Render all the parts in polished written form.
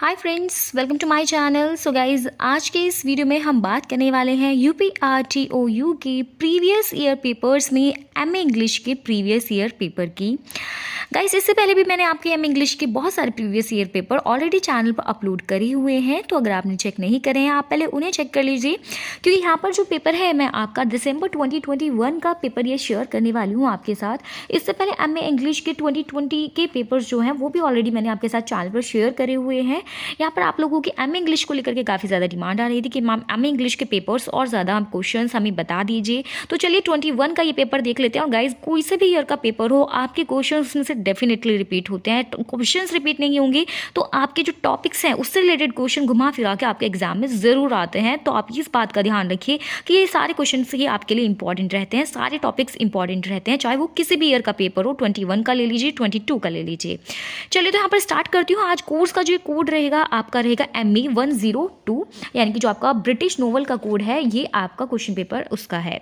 Hi friends, welcome to my channel. So guys, आज के इस वीडियो में हम बात करने वाले हैं UPRTOU के प्रीवियस ईयर पेपर्स में एमए इंग्लिश के प्रीवियस ईयर पेपर की। गाइस, इससे पहले भी मैंने आपके एमए इंग्लिश के बहुत सारे previous year paper already channel पर अपलोड करे हुए हैं, तो अगर आपने चेक नहीं करे हैं आप पहले उन्हें चेक कर लीजिए, क्योंकि यहाँ पर जो पेपर है मैं आपका दिसंबर 2021 का पेपर ये शेयर करने वाली हूँ आपके साथ। इससे पहले एमए इंग्लिश के 2020 के पेपर्स जो हैं वो भी ऑलरेडी मैंने आपके साथ चैनल पर शेयर करे हुए हैं। यहाँ पर आप लोगों की एमए इंग्लिश को लेकर के काफ़ी ज़्यादा डिमांड आ रही थी कि मैम एमए इंग्लिश के पेपर्स और ज़्यादा क्वेश्चन हमें बता दीजिए। तो चलिए 21 का ये पेपर देख लेते हैं। और गाइज, कोई से भी ईयर का पेपर हो, आपके क्वेश्चन उसमें से डेफिनेटली रिपीट होते हैं। क्वेश्चन रिपीट नहीं होंगे तो आपके जो टॉपिक्स हैं उससे रिलेटेड क्वेश्चन घुमा फिरा के आपके एग्जाम में ज़रूर आते हैं। तो आप इस बात का ध्यान रखिए कि ये सारे क्वेश्चन ही आपके लिए इंपॉर्टेंट रहते हैं, सारे टॉपिक्स इंपॉर्टेंट रहते हैं, चाहे वो किसी भी ईयर का पेपर हो, 21 का ले लीजिए, 22 का ले लीजिए। चलिए तो यहाँ पर स्टार्ट करती हूँ। आज कोर्स का जो कोड रहेगा आपका रहेगा ME 102, यानी कि जो आपका ब्रिटिश नोवेल का कोड है, ये आपका क्वेश्चन पेपर उसका है।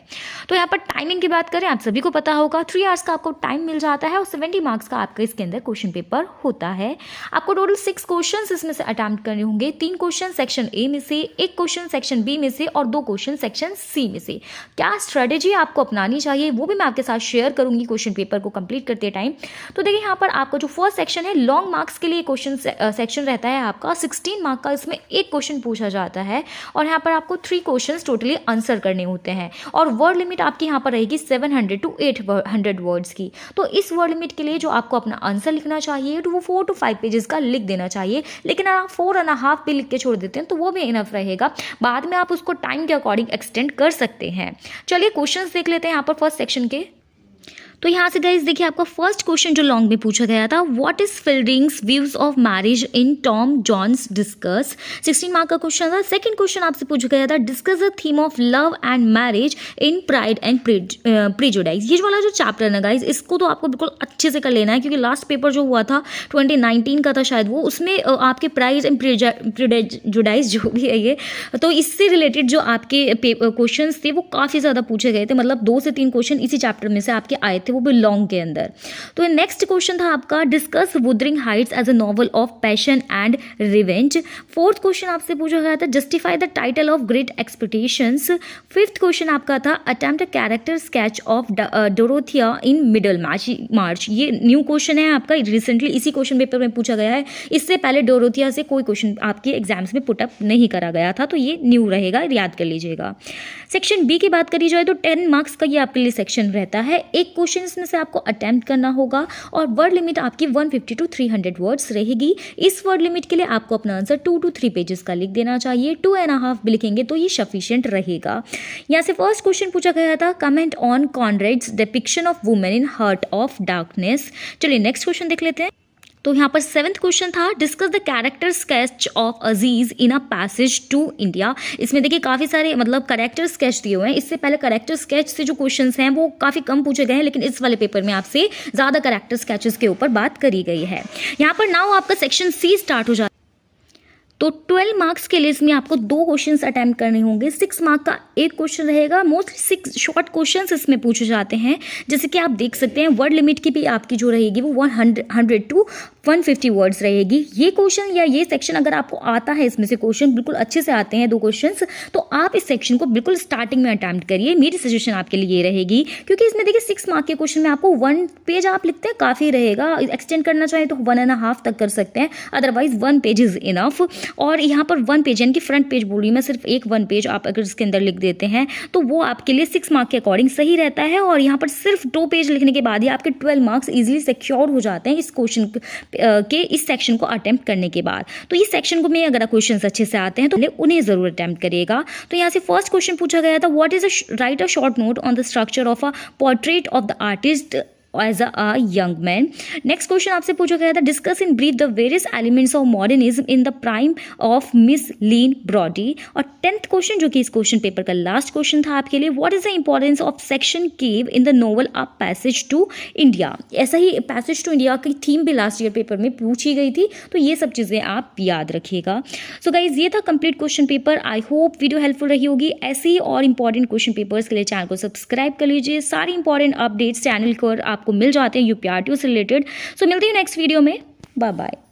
तो यहाँ पर टाइमिंग की बात करें, आप सभी को पता होगा 3 आवर्स का आपको टाइम मिल जाता है और 70 मार्क्स का आपका इसके अंदर क्वेश्चन पेपर होता है। आपको टोटल 6 क्वेश्चन इसमें से अटेम्प्ट करने होंगे। 3 क्वेश्चन सेक्शन ए में से, 1 क्वेश्चन सेक्शन बी में से और 2 क्वेश्चन सेक्शन सी में से। क्या स्ट्रेटेजी आपको अपनानी चाहिए वो भी मैं आपके साथ शेयर करूंगी क्वेश्चन पेपर को कंप्लीट करते टाइम। तो देखिए यहाँ पर आपका जो फर्स्ट सेक्शन है, लॉन्ग मार्क्स के लिए क्वेश्चन सेक्शन रहता है आपका 16 मार्क का। इसमें एक क्वेश्चन पूछा जाता है और यहाँ पर आपको 3 क्वेश्चंस टोटली आंसर करने होते हैं और वर्ड लिमिट आपकी यहाँ पर रहेगी 700 to 800 वर्ड्स की। तो इस वर्ड लिमिट के लिए जो आपको अपना आंसर लिखना चाहिए तो वो 4 to 5 पेजेस का लिख देना चाहिए, लेकिन अगर आप 4.5 पे लिख के छोड़ देते हैं तो वो भी इनफ रहेगा। बाद में आप उसको टाइम के अकॉर्डिंग एक्सटेंड कर सकते हैं। चलिए क्वेश्चन देख लेते हैं यहाँ पर फर्स्ट सेक्शन के। तो यहाँ से गाइस देखिए, आपका फर्स्ट क्वेश्चन जो लॉन्ग में पूछा गया था, what is Fielding's views of marriage in Tom Jones discuss. 16 mark का क्वेश्चन था। सेकंड क्वेश्चन आपसे पूछा गया था, discuss the theme of love and marriage in Pride and Prejudice. ये वाला जो चैप्टर है ना गाइस, इसको तो आपको बिल्कुल अच्छे से कर लेना है, क्योंकि लास्ट पेपर जो हुआ था 2019 का था शायद वो, उसमें आपके प्राइड एंड प्रेजुडाइज जो भी है ये, तो इससे रिलेटेड जो आपके क्वेश्चन थे वो काफ़ी ज़्यादा पूछे गए थे। मतलब 2 से 3 क्वेश्चन इसी चैप्टर में से आपके आए थे, वो भी लॉन्ग के अंदर। तो नेक्स्ट क्वेश्चन था आपका, discuss Wuthering Heights as a novel of passion and revenge. Fourth question आपसे पूछा गया था, justify the title of Great Expectations. Fifth question आपका था, attempt a character sketch of Dorothea in Middlemarch. ये new question है आपका, recently इसी क्वेश्चन पेपर में पूछा गया है। इससे पहले डोरोथिया से कोई क्वेश्चन आपके एग्जाम्स में पुटअप नहीं करा गया था, तो ये न्यू रहेगा, याद कर लीजिएगा। सेक्शन बी की बात करी जाए तो 10 मार्क्स का ये आपके लिए सेक्शन रहता है। एक क्वेश्चन इसमें से आपको अटेम्प्ट करना होगा और वर्ड लिमिट आपकी 150 to 300 वर्ड्स रहेगी। इस वर्ड लिमिट के लिए आपको अपना आंसर 2 to 3 पेजेस का लिख देना चाहिए। 2.5 भी लिखेंगे तो ये सफिशिएंट रहेगा। यहाँ से फर्स्ट क्वेश्चन पूछा गया था, comment on Conrad's depiction of women in Heart of Darkness. चलिए नेक्स्ट क्वेश्चन देख लेते हैं। तो यहाँ पर 7th क्वेश्चन था, discuss the character sketch of Aziz in A Passage to India. इसमें देखिए काफ़ी सारे मतलब कैरेक्टर स्केच दिए हुए हैं। इससे पहले कैरेक्टर स्केच से जो क्वेश्चंस हैं वो काफ़ी कम पूछे गए हैं, लेकिन इस वाले पेपर में आपसे ज़्यादा कैरेक्टर स्केचेस के ऊपर बात करी गई है। यहाँ पर नाउ आपका सेक्शन सी स्टार्ट हो जाता है। तो 12 मार्क्स के लिए इसमें आपको 2 क्वेश्चंस अटेम्प्ट करने होंगे। 6 मार्क का एक क्वेश्चन रहेगा। मोस्टली 6 शॉर्ट क्वेश्चंस इसमें पूछे जाते हैं, जैसे कि आप देख सकते हैं वर्ड लिमिट की भी आपकी जो रहेगी वो 100 to 150 वर्ड्स रहेगी। ये क्वेश्चन या ये सेक्शन अगर आपको आता है, इसमें से क्वेश्चन बिल्कुल अच्छे से आते हैं 2 क्वेश्चंस, तो आप इस सेक्शन को बिल्कुल स्टार्टिंग में अटेम्प्ट करिए। मेरी सजेशन आपके लिए ये रहेगी, क्योंकि इसमें देखिए 6 मार्क के क्वेश्चन में आपको 1 पेज आप लिखते हैं काफ़ी रहेगा। एक्सटेंड करना चाहें तो 1.5 तक कर सकते हैं, अदरवाइज 1 पेज इज इनफ। और यहाँ पर 1 पेज यानी कि फ्रंट पेज बोल रही हूँ मैं, सिर्फ 1 पेज आप अगर इसके अंदर लिख देते हैं तो वो आपके लिए 6 मार्क के अकॉर्डिंग सही रहता है। और यहाँ पर सिर्फ 2 पेज लिखने के बाद ही आपके 12 मार्क्स इजीली सिक्योर हो जाते हैं इस क्वेश्चन के इस सेक्शन को अटेम्प्ट करने के बाद। तो इस सेक्शन को में अगर क्वेश्चन अच्छे से आते हैं तो उन्हें जरूर अटेम्प्ट करिएगा। तो यहाँ से फर्स्ट क्वेश्चन पूछा गया था, what is write a short note on the structure of a portrait of the artist as a young man. Next question आपसे पूछा गया था, discuss in brief the various elements of modernism in the prime of Miss Jean Brodie. और 10th question जो कि इस question paper का last question था आपके लिए, what is the importance of section cave in the novel a Passage to India. ऐसा ही पैसेज टू इंडिया की थीम भी लास्ट ईयर पेपर में पूछी गई थी, तो ये सब चीज़ें आप याद रखिएगा। सो गाइज, ये था complete question paper. I hope video helpful रही होगी। ऐसे ही और इंपॉर्टेंट क्वेश्चन पेपर्स के लिए चैनल को सब्सक्राइब कर लीजिए। सारी इंपॉर्टेंट अपडेट्स चैनल पर आपको मिल जाते हैं UPRTOU से रिलेटेड। सो मिलती हूँ नेक्स्ट वीडियो में। Bye bye.